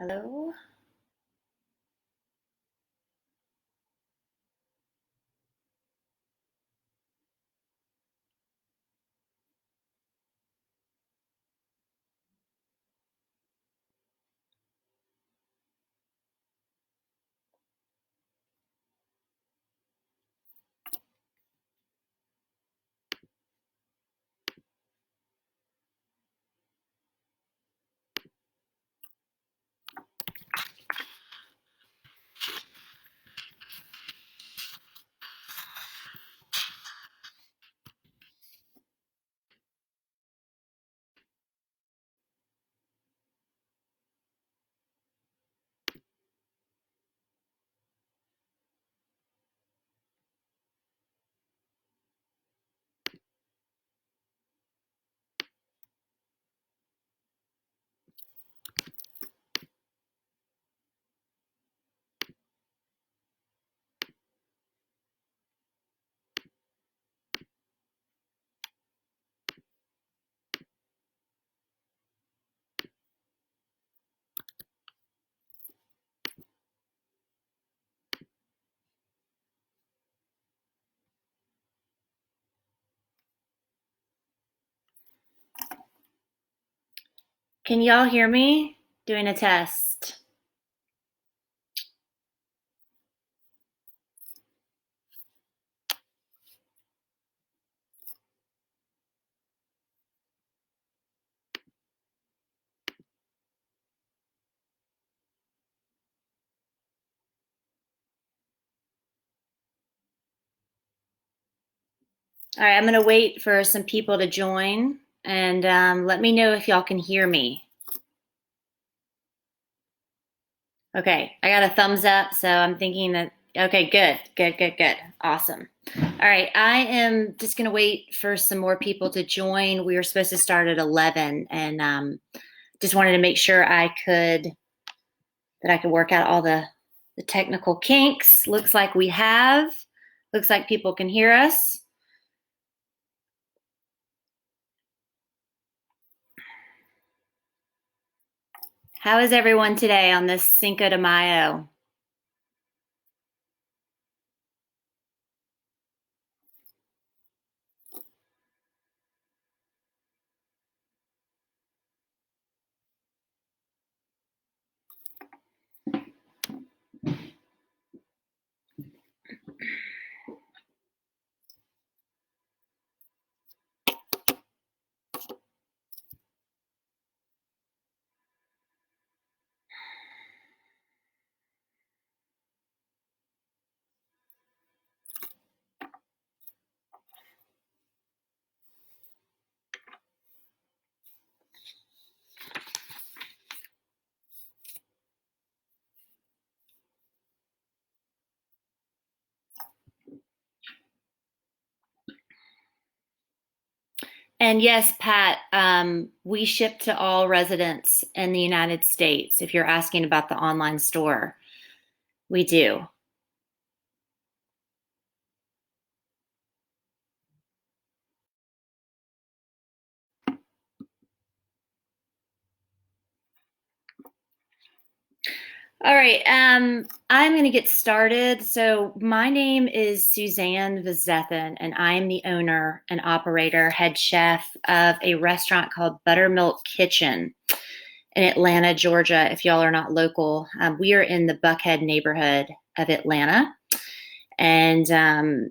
Hello? Can y'all hear me? Doing a test. All right, I'm going to wait for some people to join and let me know if y'all can hear me. Okay, I got a thumbs up, so I'm thinking that, okay, good. Awesome. All right, I am just going to wait for some more people to join. We were supposed to start at 11 and just wanted to make sure that I could work out all the technical kinks. Looks like we have. Looks like people can hear us. How is everyone today on this Cinco de Mayo? And yes, Pat, we ship to all residents in the United States. If you're asking about the online store, we do. All right, I'm going to get started. So my name is Suzanne Vizethann, and I am the owner and operator, head chef of a restaurant called Buttermilk Kitchen in Atlanta, Georgia. If y'all are not local, we are in the Buckhead neighborhood of Atlanta. And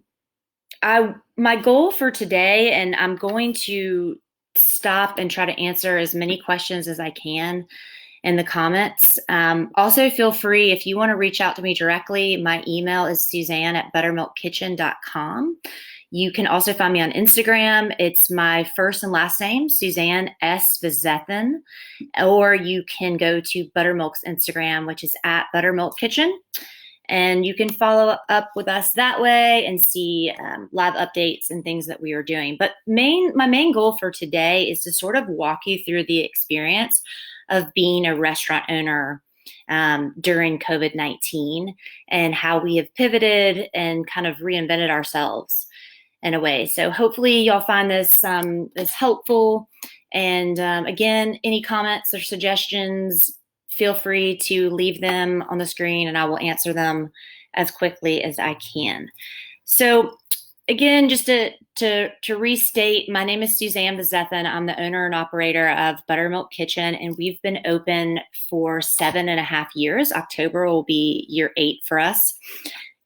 my goal for today, and I'm going to stop and try to answer as many questions as I can in the comments. Also, feel free if you want to reach out to me directly. My email is suzanne@buttermilkkitchen.com. You can also find me on Instagram. It's my first and last name, Suzanne S. Vizethann. Or you can go to Buttermilk's Instagram, which is @buttermilkkitchen. And you can follow up with us that way and see live updates and things that we are doing. But my main goal for today is to sort of walk you through the experience of being a restaurant owner during COVID-19 and how we have pivoted and kind of reinvented ourselves in a way. So hopefully y'all find this helpful. And again, any comments or suggestions, feel free to leave them on the screen and I will answer them as quickly as I can. So again, just to restate, my name is Suzanne Vizethann. I'm the owner and operator of Buttermilk Kitchen, and we've been open for 7.5 years. October will be year 8 for us.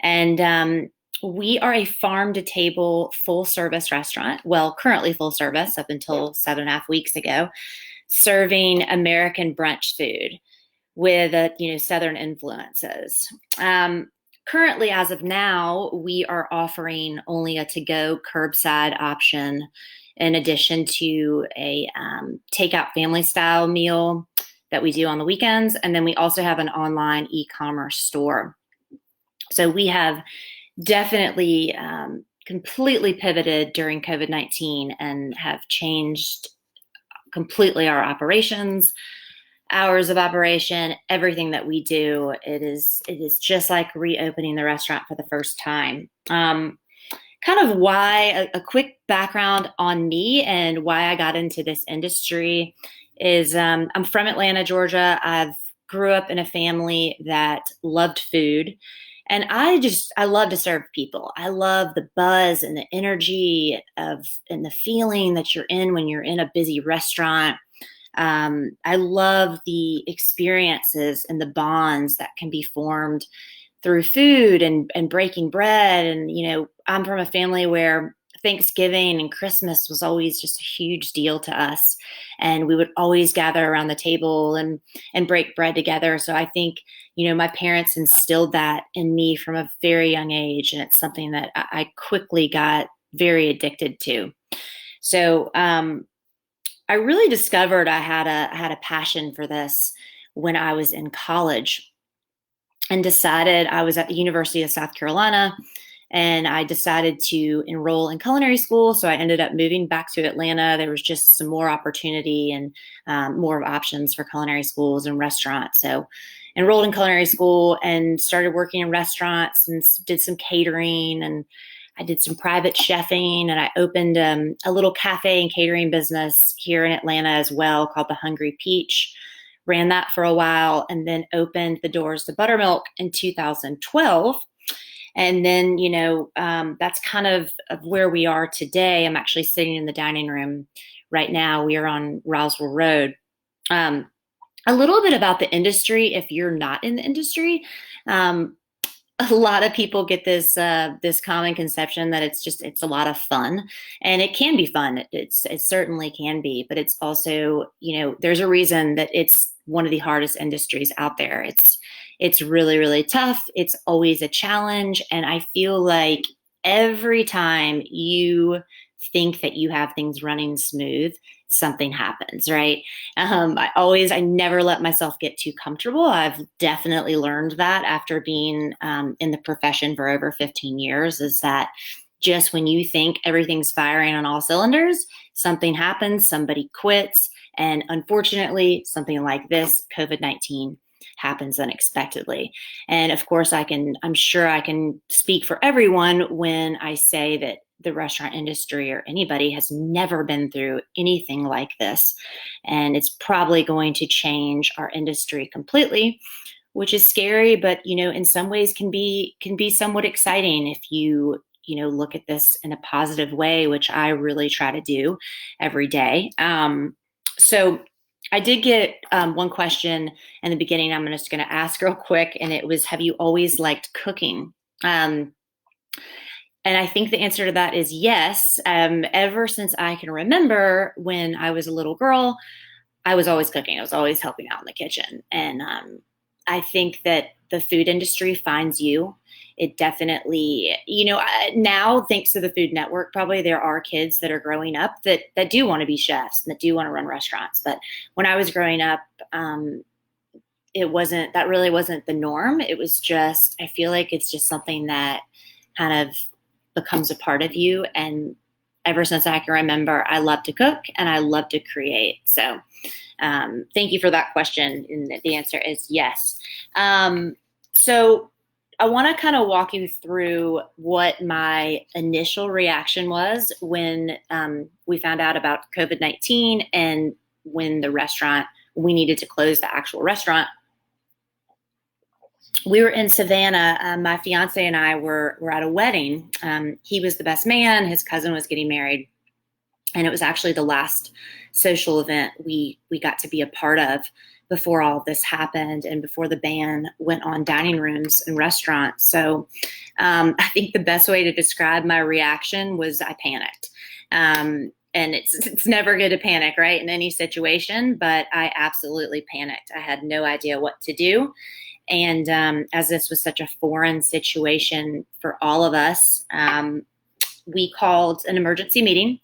And we are a farm-to-table full-service restaurant. Well, currently full service up until 7.5 weeks ago, serving American brunch food with Southern influences. Currently, as of now, we are offering only a to-go curbside option in addition to a takeout family-style meal that we do on the weekends. And then we also have an online e-commerce store. So we have definitely completely pivoted during COVID-19 and have changed completely our operations, hours of operation, everything that we do. It is just like reopening the restaurant for the first time. Kind of why, a quick background on me and why I got into this industry is I'm from Atlanta, Georgia. I've grew up in a family that loved food. And I love to serve people. I love the buzz and the energy and the feeling that you're in when you're in a busy restaurant. I love the experiences and the bonds that can be formed through food and breaking bread. And, I'm from a family where Thanksgiving and Christmas was always just a huge deal to us. And we would always gather around the table and break bread together. So I think, my parents instilled that in me from a very young age. And it's something that I quickly got very addicted to. So I really discovered I had a passion for this when I was in college and decided I was at the University of South Carolina. And I decided to enroll in culinary school. So I ended up moving back to Atlanta. There was just some more opportunity and more options for culinary schools and restaurants. So enrolled in culinary school and started working in restaurants and did some catering, and I did some private chefing, and I opened a little cafe and catering business here in Atlanta as well called The Hungry Peach. Ran that for a while and then opened the doors to Buttermilk in 2012. And then, that's kind of where we are today. I'm actually sitting in the dining room right now. We are on Roswell Road. A little bit about the industry, if you're not in the industry. A lot of people get this common conception that it's a lot of fun, and it can be fun. It certainly can be, but it's also, there's a reason that it's one of the hardest industries out there. It's really, really tough. It's always a challenge. And I feel like every time you think that you have things running smooth, something happens, right? I never let myself get too comfortable. I've definitely learned that after being in the profession for over 15 years, is that just when you think everything's firing on all cylinders, something happens, somebody quits. And unfortunately, something like this, COVID-19, happens unexpectedly. And of course, I'm sure I can speak for everyone when I say that the restaurant industry or anybody has never been through anything like this. And it's probably going to change our industry completely, which is scary, but, in some ways can be somewhat exciting if you look at this in a positive way, which I really try to do every day. So I did get one question in the beginning I'm just going to ask real quick, and it was, have you always liked cooking? And I think the answer to that is yes. Ever since I can remember, when I was a little girl, I was always cooking. I was always helping out in the kitchen. And I think that the food industry finds you. It definitely, now, thanks to the Food Network, probably there are kids that are growing up that do want to be chefs and that do want to run restaurants. But when I was growing up, that really wasn't the norm. It was just, I feel like it's just something that kind of becomes a part of you. And ever since I can remember, I love to cook and I love to create. So thank you for that question. And the answer is yes. So I want to kind of walk you through what my initial reaction was when we found out about COVID-19 and when we needed to close the actual restaurant. we were in Savannah. My fiance and I were at a wedding. He was the best man. His cousin was getting married, and it was actually the last social event we got to be a part of before all this happened and before the ban went on dining rooms and restaurants. So I think the best way to describe my reaction was I panicked. And it's never good to panic, right, in any situation, but I absolutely panicked. I had no idea what to do. And as this was such a foreign situation for all of us, we called an emergency meeting.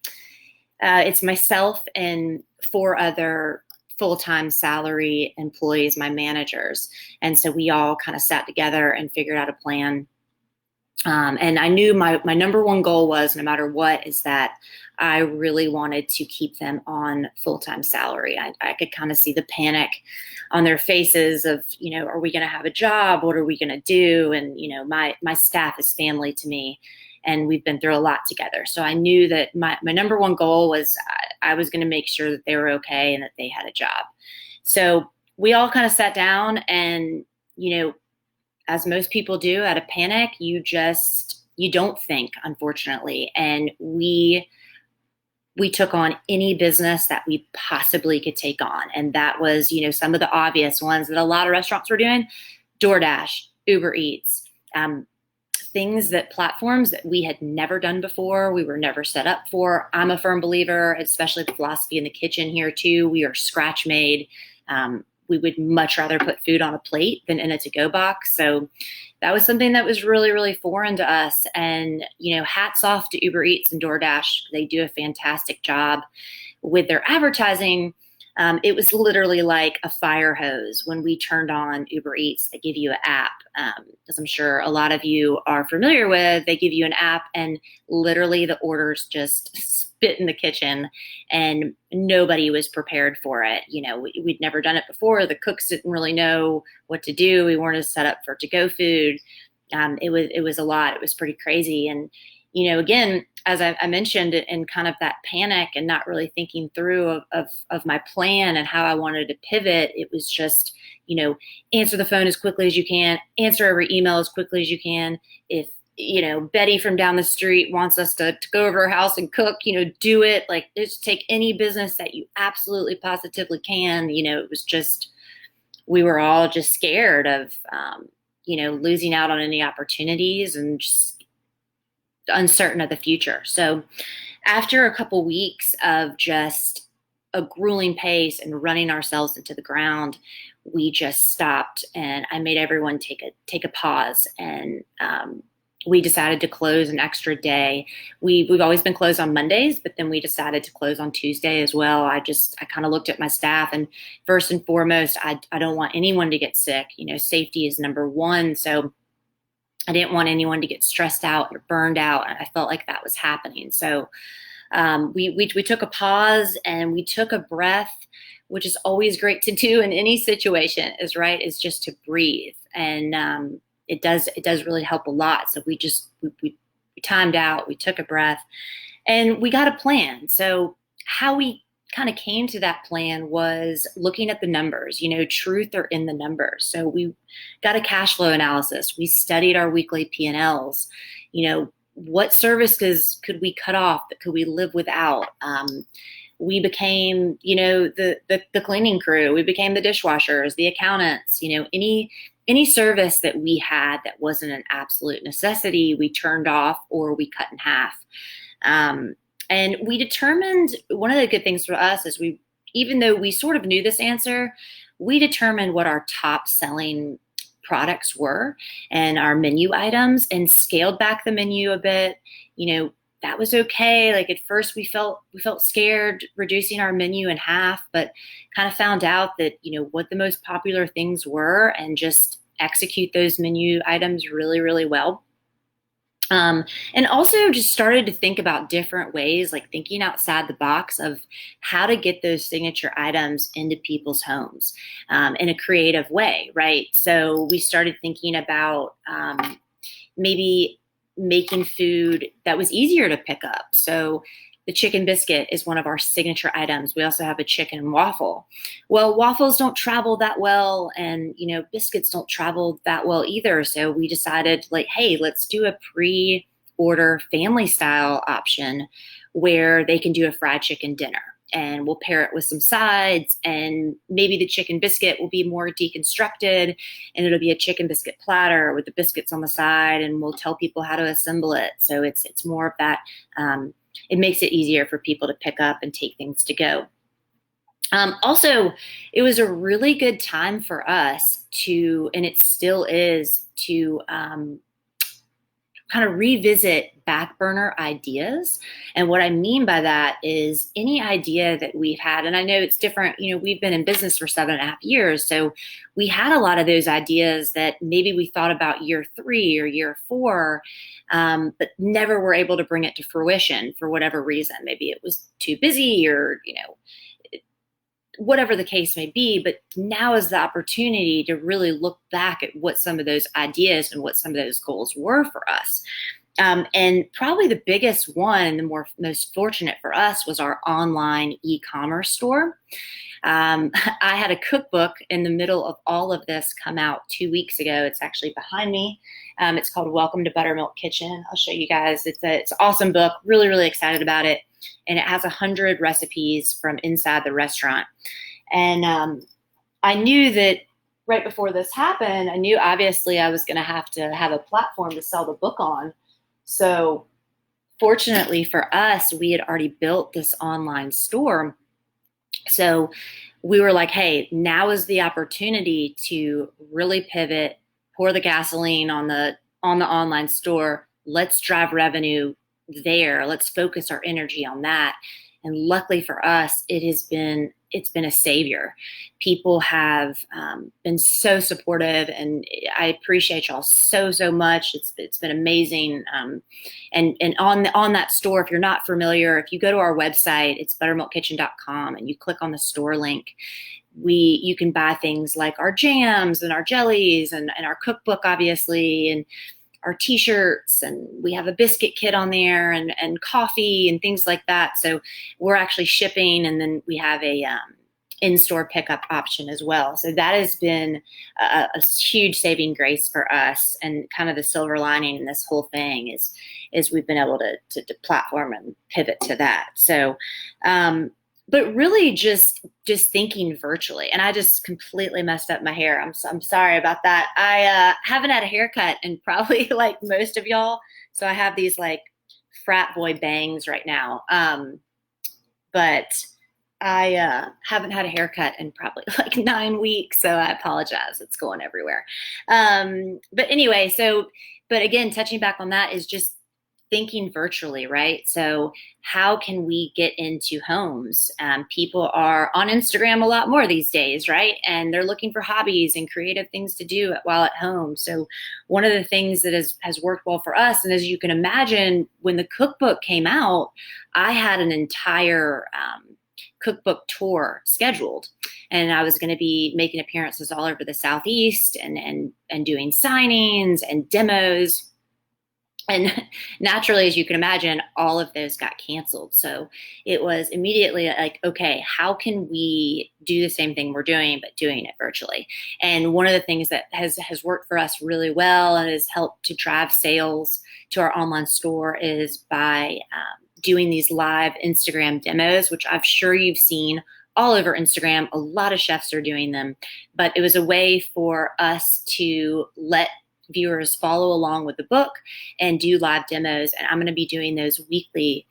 It's myself and 4 other full-time salary employees, my managers. And so we all kind of sat together and figured out a plan. And I knew my number one goal was, no matter what, is that I really wanted to keep them on full-time salary. I could kind of see the panic on their faces of, are we going to have a job? What are we going to do? And, my staff is family to me, and we've been through a lot together. So I knew that my number one goal was I was going to make sure that they were okay and that they had a job. So we all kind of sat down and, as most people do out of panic, you don't think, unfortunately. And we took on any business that we possibly could take on. And that was, some of the obvious ones that a lot of restaurants were doing: DoorDash, Uber Eats, platforms that we had never done before, we were never set up for. I'm a firm believer, especially the philosophy in the kitchen here too. We are scratch made. We would much rather put food on a plate than in a to-go box. So that was something that was really, really foreign to us. And, hats off to Uber Eats and DoorDash. They do a fantastic job with their advertising. It was literally like a fire hose when we turned on Uber Eats. They give you an app, as I'm sure a lot of you are familiar with. They give you an app, and literally the orders just spit in the kitchen, and nobody was prepared for it. We'd never done it before. The cooks didn't really know what to do. We weren't set up for to-go food. It was a lot. It was pretty crazy. And again, as I mentioned, in kind of that panic and not really thinking through of my plan and how I wanted to pivot, it was just, answer the phone as quickly as you can, answer every email as quickly as you can. If, Betty from down the street wants us to go over her house and cook, do it. Like, just take any business that you absolutely positively can. It was just, we were all just scared of, losing out on any opportunities and just uncertain of the future. So after a couple weeks of just a grueling pace and running ourselves into the ground, we just stopped, and I made everyone take a pause, and we decided to close an extra day. We've always been closed on Mondays, but then we decided to close on Tuesday as well. I kind of looked at my staff, and first and foremost, I don't want anyone to get sick. Safety is number one. So I didn't want anyone to get stressed out or burned out. And I felt like that was happening. So we took a pause and we took a breath, which is always great to do in any situation, is just to breathe. And it does really help a lot. So we timed out, we took a breath, and we got a plan. So how we kind of came to that plan was looking at the numbers. Truth are in the numbers. So we got a cash flow analysis. We studied our weekly P&Ls. What services could we cut off? That could we live without? We became, the cleaning crew. We became the dishwashers, the accountants. Any service that we had that wasn't an absolute necessity, we turned off or we cut in half. And we determined, one of the good things for us is even though we sort of knew this answer, we determined what our top selling products were and our menu items, and scaled back the menu a bit. That was okay. Like, at first we felt scared reducing our menu in half, but kind of found out that, what the most popular things were, and just execute those menu items really, really well. And also just started to think about different ways, like thinking outside the box of how to get those signature items into people's homes in a creative way, right? So we started thinking about maybe making food that was easier to pick up. So the chicken biscuit is one of our signature items. We also have a chicken waffle. Well, waffles don't travel that well, and biscuits don't travel that well either. So we decided, like, hey, let's do a pre-order family style option where they can do a fried chicken dinner. And we'll pair it with some sides, and maybe the chicken biscuit will be more deconstructed, and it'll be a chicken biscuit platter with the biscuits on the side, and we'll tell people how to assemble it. So it's more of that. It makes it easier for people to pick up and take things to go. Also, it was a really good time for us to, and it still is, to kind of revisit back burner ideas. And what I mean by that is any idea that we've had, and I know it's different, we've been in business for 7.5 years. So we had a lot of those ideas that maybe we thought about year 3 or year 4, but never were able to bring it to fruition for whatever reason. Maybe it was too busy, or, whatever the case may be. But now is the opportunity to really look back at what some of those ideas and what some of those goals were for us. And probably the biggest one, and the most fortunate for us, was our online e-commerce store. I had a cookbook in the middle of all of this come out 2 weeks ago. It's actually behind me. It's called Welcome to Buttermilk Kitchen. I'll show you guys. It's an awesome book. Really, really excited about it. And it has 100 recipes from inside the restaurant. And I knew that right before this happened, I knew obviously I was going to have a platform to sell the book on. So fortunately for us, we had already built this online store. So we were like, hey, now is the opportunity to really pivot, pour the gasoline on the online store. Let's drive revenue there. Let's focus our energy on that. And luckily for us, it's been a savior. People have been so supportive, and I appreciate y'all so much. It's been amazing. And on that store, if you're not familiar, if you go to our website, it's buttermilkkitchen.com, and you click on the store link, you can buy things like our jams and our jellies and our cookbook, obviously, and our t-shirts, and we have a biscuit kit on there, and coffee and things like that. So we're actually shipping, and then we have a in-store pickup option as well. So that has been a huge saving grace for us, and kind of the silver lining in this whole thing is we've been able to platform and pivot to that. So but really just thinking virtually. And I just completely messed up my hair. I'm sorry about that. I haven't had a haircut in probably like most of y'all. So I have these like frat boy bangs right now. But I haven't had a haircut in probably like 9 weeks. So I apologize. It's going everywhere. But anyway, but again, touching back on that is just thinking virtually, right? So how can we get into homes? People are on Instagram a lot more these days, right? And they're looking for hobbies and creative things to do while at home. So one of the things that has worked well for us, and as you can imagine, when the cookbook came out, I had an entire cookbook tour scheduled, and I was going to be making appearances all over the Southeast and doing signings and demos. And naturally, as you can imagine, all of those got canceled. So it was immediately like, okay, how can we do the same thing we're doing, but doing it virtually? And one of the things that has worked for us really well and has helped to drive sales to our online store is by doing these live Instagram demos, which I'm sure you've seen all over Instagram. A lot of chefs are doing them, but it was a way for us to let viewers follow along with the book and do live demos. And I'm going to be doing those weekly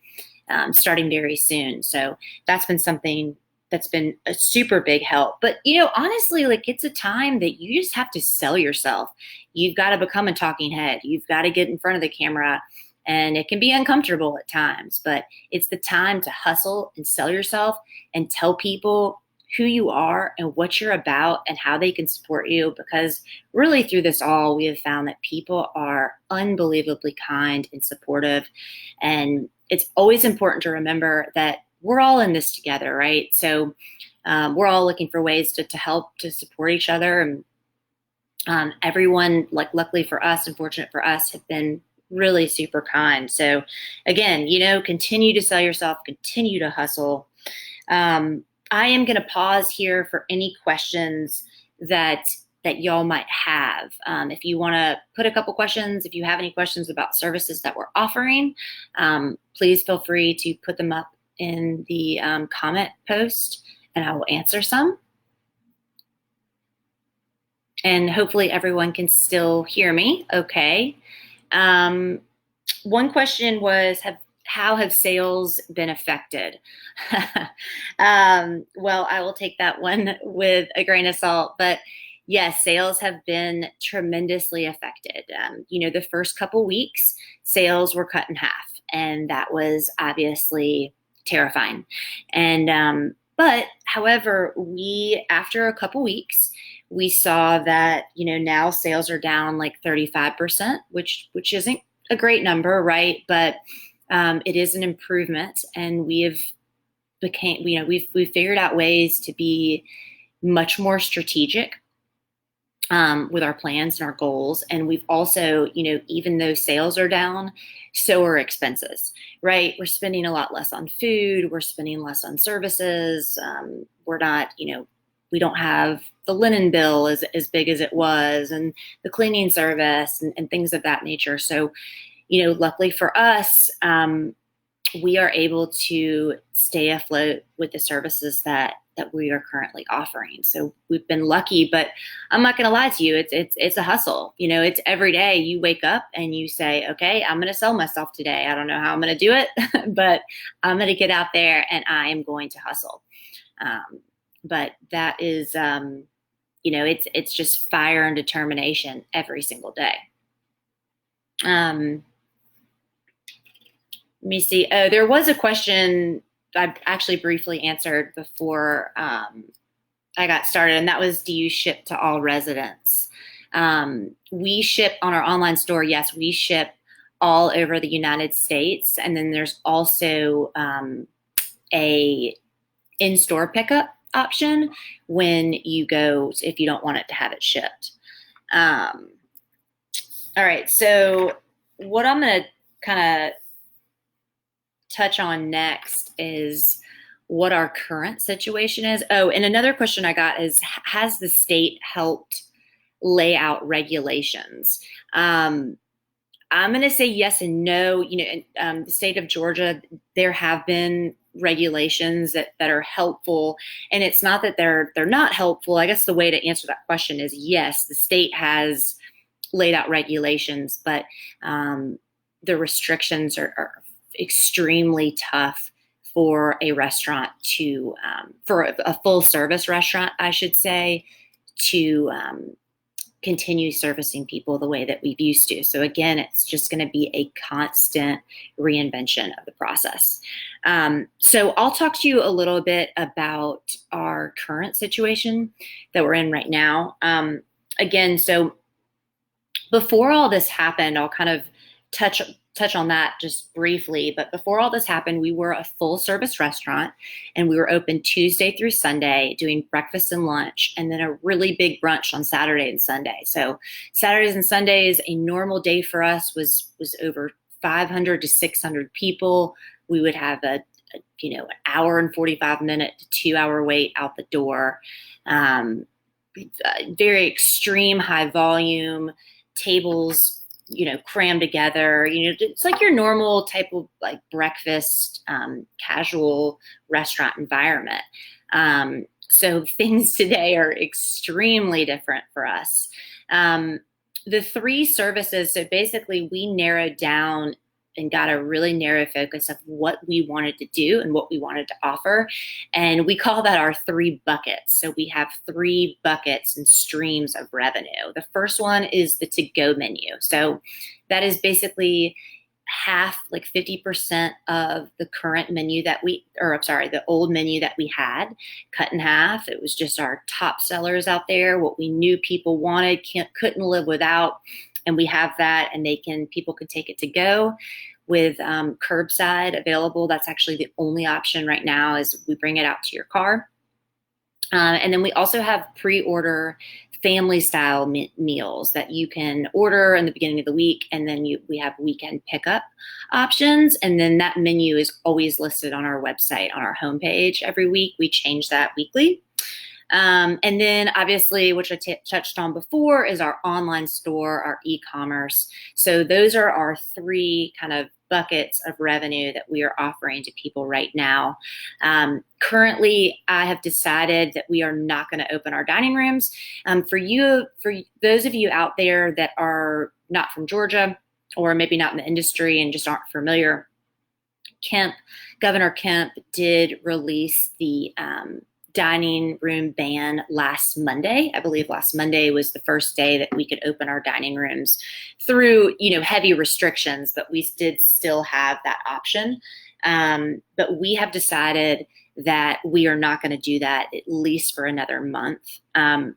starting very soon. So that's been something that's been a super big help. But, honestly, like, it's a time that you just have to sell yourself. You've got to become a talking head. You've got to get in front of the camera, and it can be uncomfortable at times, but it's the time to hustle and sell yourself and tell people who you are and what you're about and how they can support you. Because really through this all, we have found that people are unbelievably kind and supportive. And it's always important to remember that we're all in this together, right? So we're all looking for ways to help, to support each other. And everyone, like, luckily for us and fortunate for us, have been really super kind. So again, continue to sell yourself, continue to hustle. I am going to pause here for any questions that y'all might have. If you want to put a couple questions, if you have any questions about services that we're offering, please feel free to put them up in the comment post, and I will answer some. And hopefully everyone can still hear me okay. One question was, how have sales been affected? Well, I will take that one with a grain of salt, but yes, sales have been tremendously affected. The first couple weeks, sales were cut in half, and that was obviously terrifying. And but however, after a couple weeks, we saw that now sales are down like 35%, which isn't a great number, right? But it is an improvement, and we've figured out ways to be much more strategic with our plans and our goals. And we've also, even though sales are down, so are expenses, right? We're spending a lot less on food. We're spending less on services. We're not, we don't have the linen bill as big as it was, and the cleaning service and things of that nature. So, luckily for us, we are able to stay afloat with the services that we are currently offering. So we've been lucky, but I'm not going to lie to you. It's a hustle. It's every day you wake up and you say, okay, I'm going to sell myself today. I don't know how I'm going to do it, but I'm going to get out there and I am going to hustle. But that is, it's just fire and determination every single day. Let me see. Oh, there was a question I actually briefly answered before I got started, and that was, do you ship to all residents? We ship on our online store. Yes, we ship all over the United States. And then there's also a in-store pickup option when you go, if you don't want it to have it shipped. All right, so what I'm going to kind of touch on next is what our current situation is. Oh, and another question I got is, has the state helped lay out regulations? I'm going to say yes and no. The state of Georgia, there have been regulations that are helpful, and it's not that they're not helpful. I guess the way to answer that question is yes, the state has laid out regulations, but the restrictions are extremely tough for a restaurant to, for a full service restaurant, I should say, to continue servicing people the way that we've used to. So again, it's just going to be a constant reinvention of the process. So I'll talk to you a little bit about our current situation that we're in right now. Again, so before all this happened, I'll kind of touch on that just briefly, but before all this happened, we were a full service restaurant, and we were open Tuesday through Sunday, doing breakfast and lunch, and then a really big brunch on Saturday and Sunday. So Saturdays and Sundays, a normal day for us was over 500 to 600 people. We would have an hour and 45 minute to 2 hour wait out the door. Very extreme high volume, tables crammed together. It's like your normal type of like breakfast, casual restaurant environment. So things today are extremely different for us. The three services, so basically we narrowed down and got a really narrow focus of what we wanted to do and what we wanted to offer. And we call that our three buckets. So we have three buckets and streams of revenue. The first one is the to-go menu. So that is basically half, like 50% of the current menu the old menu that we had, cut in half. It was just our top sellers out there, what we knew people wanted, couldn't live without. And we have that, and people can take it to go with curbside available. That's actually the only option right now, is we bring it out to your car. And then we also have pre-order family style meals that you can order in the beginning of the week, and then we have weekend pickup options, and then that menu is always listed on our website on our homepage every week. We change that weekly. And then obviously, which I touched on before, is our online store, our e-commerce. So those are our three kind of buckets of revenue that we are offering to people right now. Currently, I have decided that we are not going to open our dining rooms. For those of you out there that are not from Georgia or maybe not in the industry and just aren't familiar, Governor Kemp did release the dining room ban last Monday. I believe last Monday was the first day that we could open our dining rooms through, heavy restrictions, but we did still have that option. But we have decided that we are not going to do that at least for another month. I'm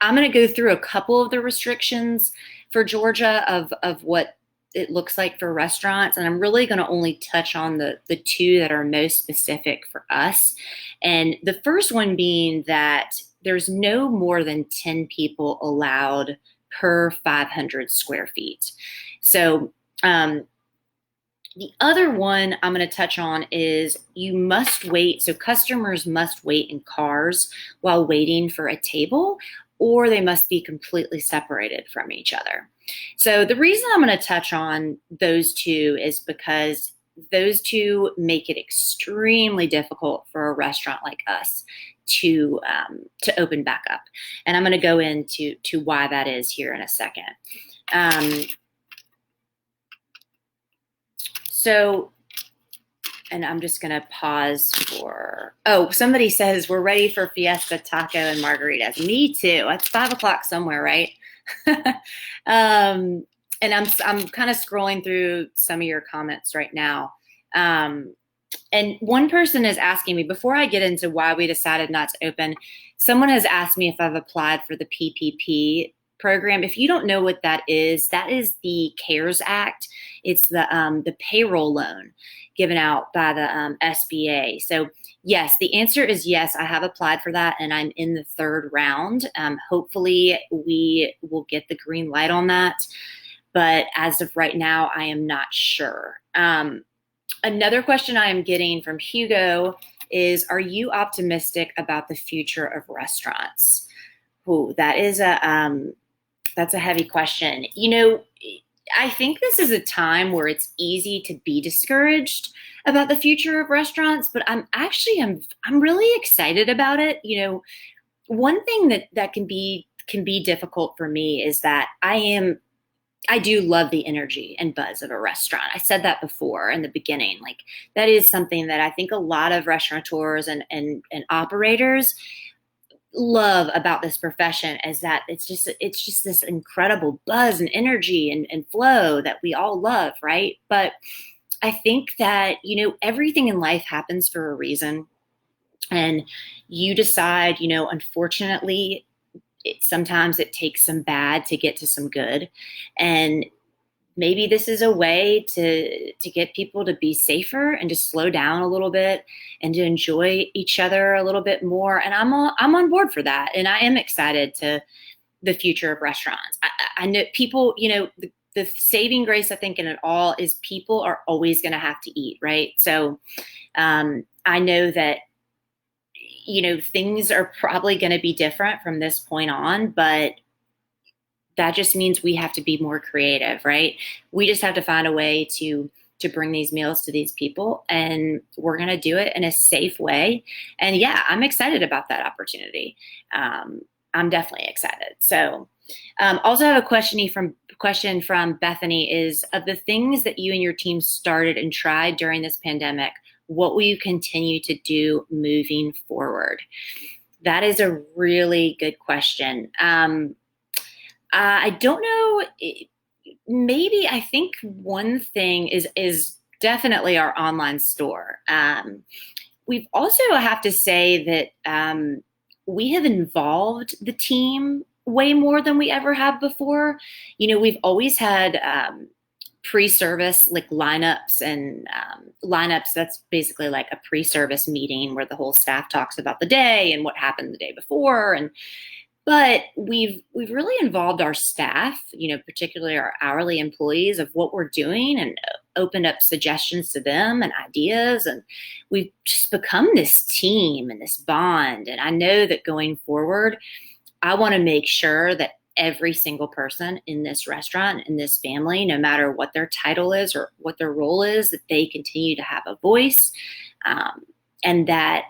going to go through a couple of the restrictions for Georgia of what it looks like for restaurants. And I'm really going to only touch on the two that are most specific for us. And the first one being that there's no more than 10 people allowed per 500 square feet. So the other one I'm going to touch on is you must wait. So customers must wait in cars while waiting for a table, or they must be completely separated from each other. So the reason I'm going to touch on those two is because those two make it extremely difficult for a restaurant like us to open back up. And I'm going to go into why that is here in a second. And I'm just going to pause for, somebody says we're ready for Fiesta Taco and Margaritas. Me too. It's 5 o'clock somewhere, right? And I'm kind of scrolling through some of your comments right now. And one person is asking me, before I get into why we decided not to open, someone has asked me if I've applied for the PPP program. If you don't know what that is the CARES Act. It's the payroll loan given out by the SBA. So yes, the answer is yes. I have applied for that, and I'm in the third round. Hopefully, we will get the green light on that. But as of right now, I am not sure. Another question I am getting from Hugo is, are you optimistic about the future of restaurants? Ooh, that's a heavy question. I think this is a time where it's easy to be discouraged about the future of restaurants, but I'm really excited about it. One thing that can be difficult for me is that I do love the energy and buzz of a restaurant. I said that before in the beginning. Like, that is something that I think a lot of restaurateurs and operators love about this profession, is that it's just this incredible buzz and energy and flow that we all love, right? But I think that, everything in life happens for a reason. And you decide, unfortunately, sometimes it takes some bad to get to some good. And maybe this is a way to get people to be safer and to slow down a little bit and to enjoy each other a little bit more. And I'm on board for that. And I am excited to the future of restaurants. I know people, the saving grace, I think, in it all is people are always going to have to eat, right? So I know that, things are probably going to be different from this point on, but that just means we have to be more creative, right? We just have to find a way to bring these meals to these people, and we're going to do it in a safe way. And yeah, I'm excited about that opportunity. I'm definitely excited. So also have a question from Bethany is, of the things that you and your team started and tried during this pandemic, what will you continue to do moving forward? That is a really good question. I don't know. Maybe I think one thing is definitely our online store. We've also have to say that we have involved the team way more than we ever have before. We've always had pre-service like lineups and lineups. That's basically like a pre-service meeting where the whole staff talks about the day and what happened the day before. And But we've really involved our staff, particularly our hourly employees, of what we're doing, and opened up suggestions to them and ideas. And we've just become this team and this bond. And I know that going forward, I want to make sure that every single person in this restaurant, in this family, no matter what their title is or what their role is, that they continue to have a voice, and that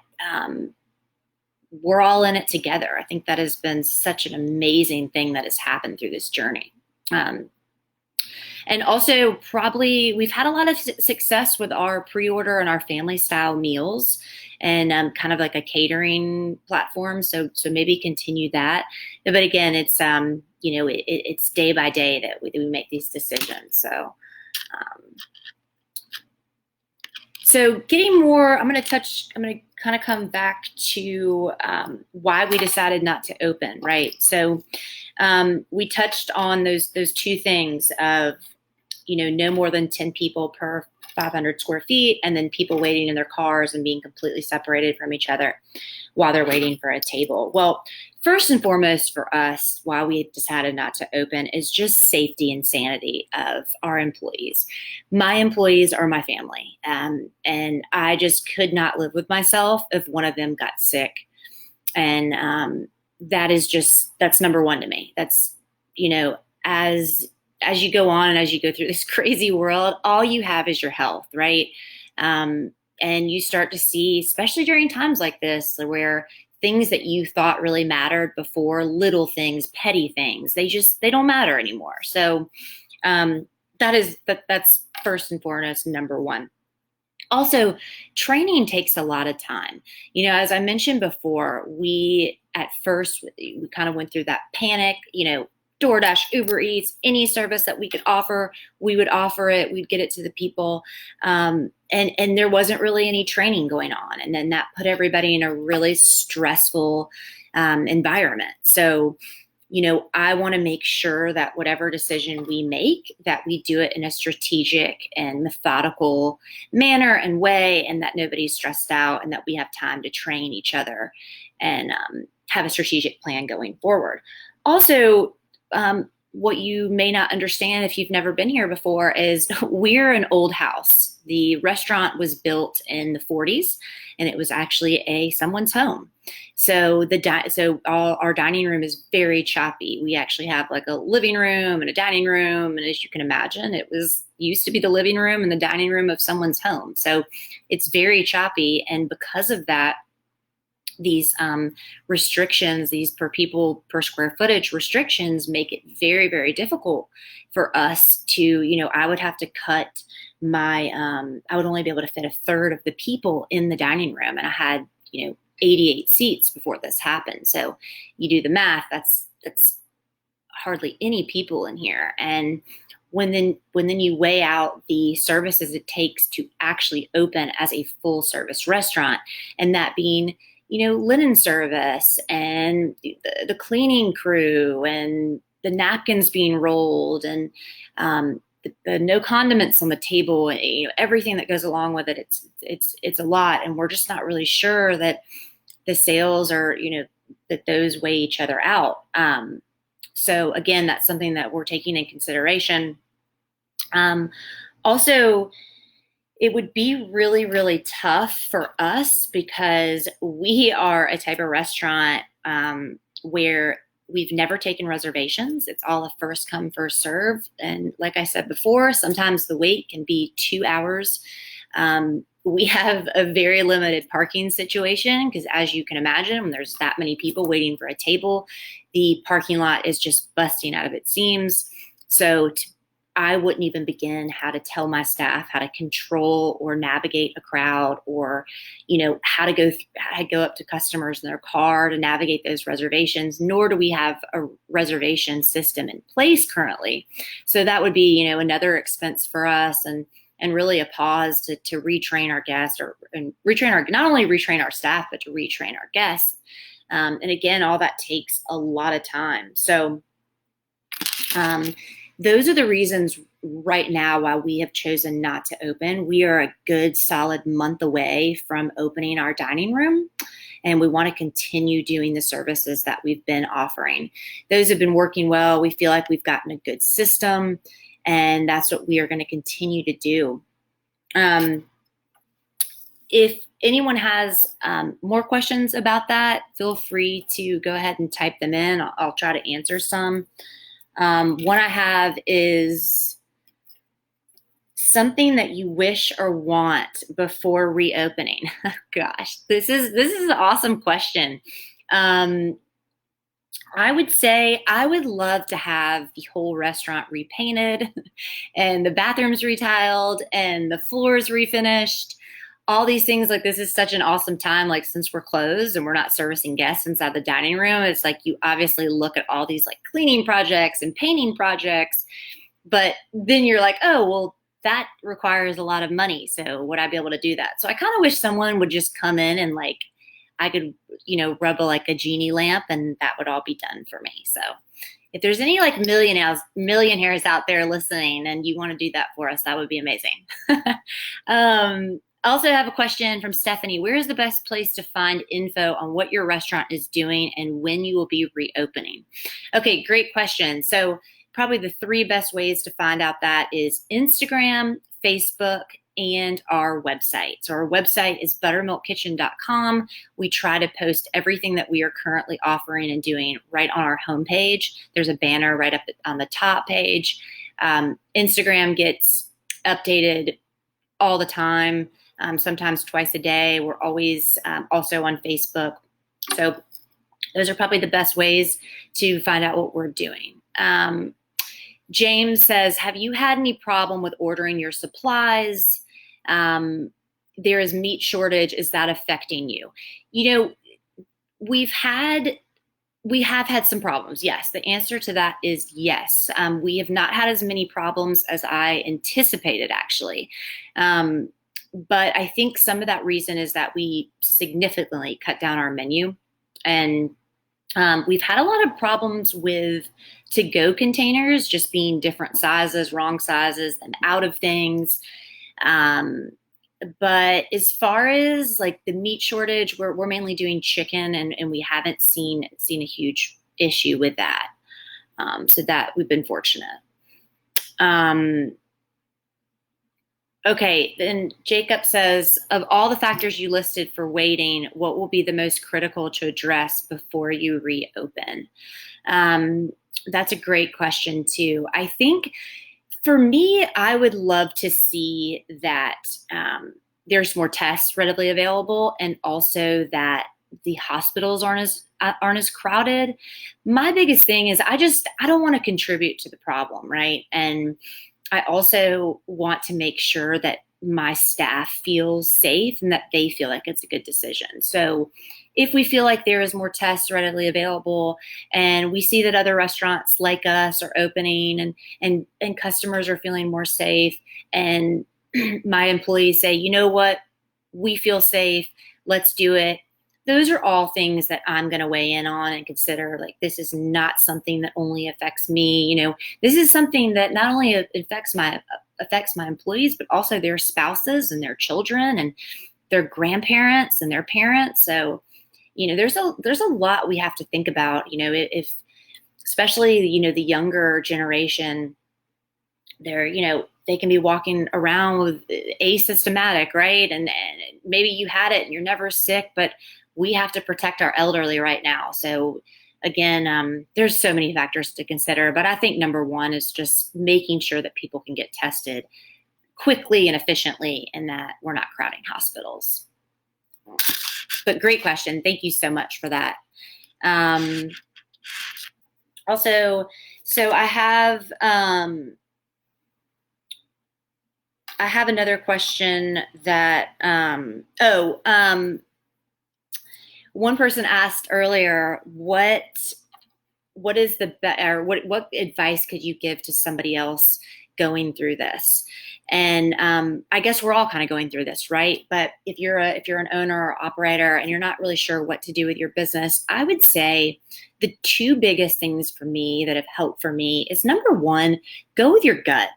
we're all in it together. I think that has been such an amazing thing that has happened through this journey. And also, probably, we've had a lot of success with our pre-order and our family style meals, and kind of like a catering platform. So maybe continue that. But again, it's it's day by day that we make these decisions. So getting more, I'm going to kind of come back to why we decided not to open, right? So we touched on those two things of, no more than 10 people per 500 square feet, and then people waiting in their cars and being completely separated from each other while they're waiting for a table. Well, first and foremost for us, why we decided not to open, is just safety and sanity of our employees. My employees are my family, and I just could not live with myself if one of them got sick. And that's number one to me. That's, as you go on and as you go through this crazy world, all you have is your health, right? And you start to see, especially during times like this, where things that you thought really mattered before, little things, petty things, they don't matter anymore. So that's first and foremost number one. Also, training takes a lot of time. As I mentioned before, at first we kind of went through that panic, DoorDash, Uber Eats, any service that we could offer, we would offer it. We'd get it to the people. And there wasn't really any training going on. And then that put everybody in a really stressful environment. So, I want to make sure that whatever decision we make, that we do it in a strategic and methodical manner and way, and that nobody's stressed out, and that we have time to train each other and have a strategic plan going forward. Also, what you may not understand if you've never been here before is we're an old house. The restaurant was built in the 40s, and it was actually someone's home. So our dining room is very choppy. We actually have like a living room and a dining room, and as you can imagine, it used to be the living room and the dining room of someone's home. So it's very choppy, and because of that, these restrictions, these per people per square footage restrictions, make it very, very difficult for us to, I would have to cut I would only be able to fit a third of the people in the dining room. And I had, 88 seats before this happened. So you do the math, that's hardly any people in here. And when then you weigh out the services it takes to actually open as a full service restaurant, and that being, linen service and the cleaning crew and the napkins being rolled and the no condiments on the table, everything that goes along with it, it's a lot. And we're just not really sure that the sales are, that those weigh each other out. So again, that's something that we're taking in consideration. Also, it would be really, really tough for us because we are a type of restaurant where we've never taken reservations. It's all a first come, first serve. And like I said before, sometimes the wait can be 2 hours. We have a very limited parking situation because, as you can imagine, when there's that many people waiting for a table, the parking lot is just busting out of its seams. So I wouldn't even begin how to tell my staff how to control or navigate a crowd, or, how to go up to customers in their car to navigate those reservations, nor do we have a reservation system in place currently. So that would be, another expense for us, and really a pause to retrain our guests, not only retrain our staff, but to retrain our guests. And again, all that takes a lot of time. So, those are the reasons right now why we have chosen not to open. We are a good solid month away from opening our dining room. and we want to continue doing the services that we've been offering. Those have been working well. We feel like we've gotten a good system, and that's what we are going to continue to do. If anyone has more questions about that, feel free to go ahead and type them in. I'll try to answer some. One I have is something that you wish or want before reopening. Gosh, this is an awesome question. I would say I would love to have the whole restaurant repainted and the bathrooms retiled and the floors refinished. All these things. Like, this is such an awesome time. Like, since we're closed and we're not servicing guests inside the dining room, it's like you obviously look at all these like cleaning projects and painting projects, but then you're like, oh, well, that requires a lot of money. So would I be able to do that? So I kind of wish someone would just come in and like, I could, rub a genie lamp and that would all be done for me. So if there's any like millionaires out there listening and you want to do that for us, that would be amazing. I also have a question from Stephanie. Where is the best place to find info on what your restaurant is doing and when you will be reopening? Okay, great question. So probably the 3 best ways to find out that is Instagram, Facebook, and our website. So our website is buttermilkkitchen.com. We try to post everything that we are currently offering and doing right on our homepage. There's a banner right up on the top page. Instagram gets updated all the time. Sometimes twice a day. We're always also on Facebook. So those are probably the best ways to find out what we're doing. James says, have you had any problem with ordering your supplies? There is meat shortage. Is that affecting you? We have had some problems. Yes. The answer to that is yes. We have not had as many problems as I anticipated, actually. But I think some of that reason is that we significantly cut down our menu, and we've had a lot of problems with to-go containers just being different sizes, wrong sizes, and out of things. But as far as like the meat shortage, we're mainly doing chicken, and we haven't seen a huge issue with that. So that we've been fortunate. Okay, then Jacob says, of all the factors you listed for waiting, what will be the most critical to address before you reopen? That's a great question too. I think for me, I would love to see that there's more tests readily available, and also that the hospitals aren't as crowded. My biggest thing is I don't want to contribute to the problem, right? And I also want to make sure that my staff feels safe and that they feel like it's a good decision. So if we feel like there is more tests readily available and we see that other restaurants like us are opening and customers are feeling more safe, and my employees say, you know what, we feel safe, let's do it. Those are all things that I'm going to weigh in on and consider. Like, this is not something that only affects me. This is something that not only affects my employees, but also their spouses and their children and their grandparents and their parents. So, there's a lot we have to think about. If especially the younger generation, they can be walking around with asymptomatic, right? And maybe you had it and you're never sick, but we have to protect our elderly right now. So again, there's so many factors to consider, but I think number one is just making sure that people can get tested quickly and efficiently and that we're not crowding hospitals. But great question. Thank you so much for that. Also, so I have another question that, one person asked earlier, what is what advice could you give to somebody else going through this? And I guess we're all kind of going through this, right? But if you're an owner or operator and you're not really sure what to do with your business, I would say the 2 biggest things for me that have helped for me is, number one, go with your gut.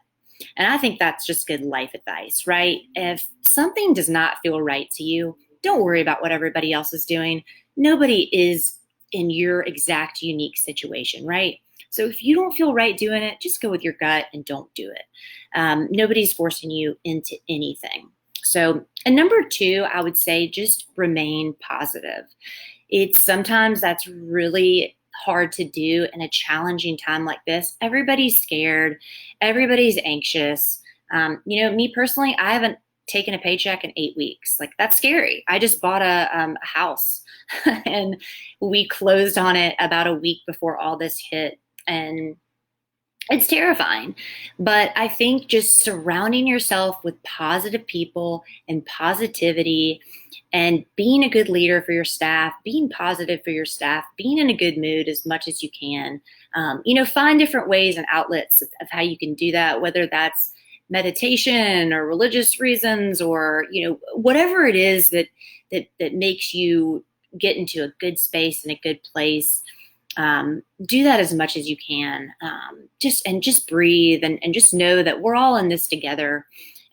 And I think that's just good life advice, right? If something does not feel right to you, don't worry about what everybody else is doing. Nobody is in your exact unique situation, right? So if you don't feel right doing it, just go with your gut and don't do it. Nobody's forcing you into anything. So, and number two, I would say just remain positive. It's sometimes that's really hard to do in a challenging time like this. Everybody's scared. Everybody's anxious. Me personally, I haven't taken a paycheck in 8 weeks. Like, that's scary. I just bought a house and we closed on it about a week before all this hit. And it's terrifying. But I think just surrounding yourself with positive people and positivity and being a good leader for your staff, being positive for your staff, being in a good mood as much as you can, find different ways and outlets of how you can do that, whether that's meditation or religious reasons or, whatever it is that makes you get into a good space and a good place. Do that as much as you can. Just breathe and just know that we're all in this together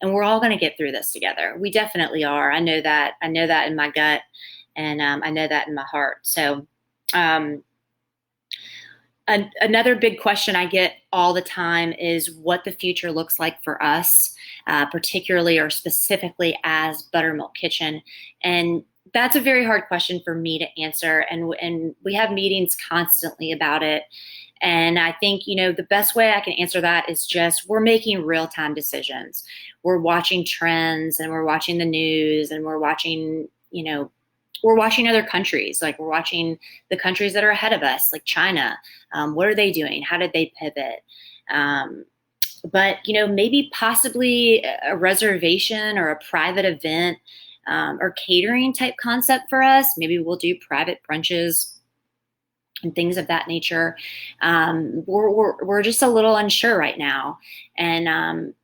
and we're all going to get through this together. We definitely are. I know that in my gut and I know that in my heart. So another big question I get all the time is what the future looks like for us, particularly or specifically as Buttermilk Kitchen. And that's a very hard question for me to answer. And we have meetings constantly about it. And I think, the best way I can answer that is just we're making real-time decisions. We're watching trends and we're watching the news and we're watching other countries. Like, we're watching the countries that are ahead of us, like China. What are they doing? How did they pivot? But maybe possibly a reservation or a private event or catering type concept for us. Maybe we'll do private brunches and things of that nature. We're just a little unsure right now. And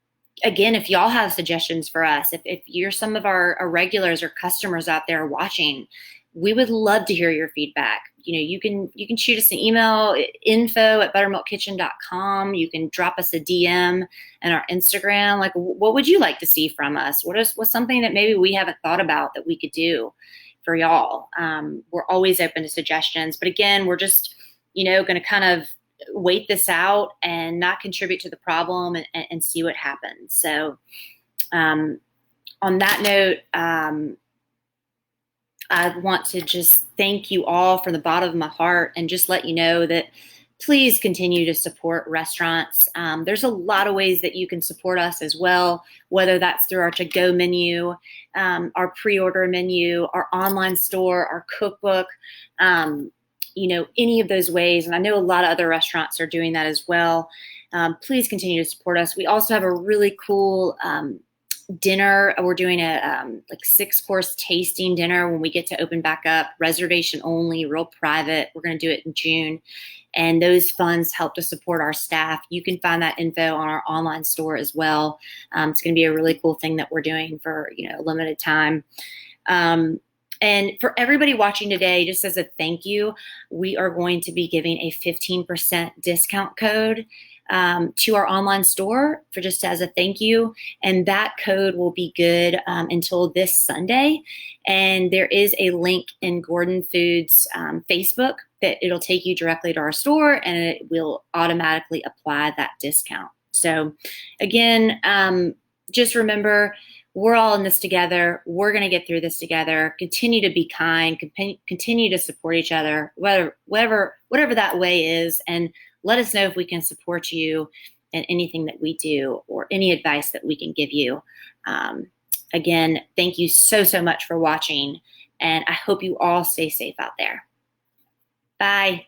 again, if y'all have suggestions for us, if you're some of our regulars or customers out there watching, we would love to hear your feedback. You can shoot us an email, info@buttermilkkitchen.com. You can drop us a DM and our Instagram. Like, what would you like to see from us? What's something that maybe we haven't thought about that we could do for y'all? We're always open to suggestions, but again, we're just, going to kind of wait this out and not contribute to the problem and see what happens. So, on that note, I want to just thank you all from the bottom of my heart and just let you know that please continue to support restaurants. There's a lot of ways that you can support us as well, whether that's through our to-go menu, our pre-order menu, our online store, our cookbook, any of those ways. And I know a lot of other restaurants are doing that as well. Please continue to support us. We also have a really cool dinner. We're doing a 6-course tasting dinner when we get to open back up, reservation only, real private. We're going to do it in June. And those funds help to support our staff. You can find that info on our online store as well. It's going to be a really cool thing that we're doing for, a limited time. And for everybody watching today, just as a thank you, we are going to be giving a 15% discount code to our online store for just as a thank you. And that code will be good until this Sunday. And there is a link in Gordon Foods Facebook that it'll take you directly to our store and it will automatically apply that discount. So again, just remember, we're all in this together. We're going to get through this together. Continue to be kind, continue to support each other, whatever that way is. And let us know if we can support you in anything that we do or any advice that we can give you. Again, thank you so much for watching. And I hope you all stay safe out there. Bye.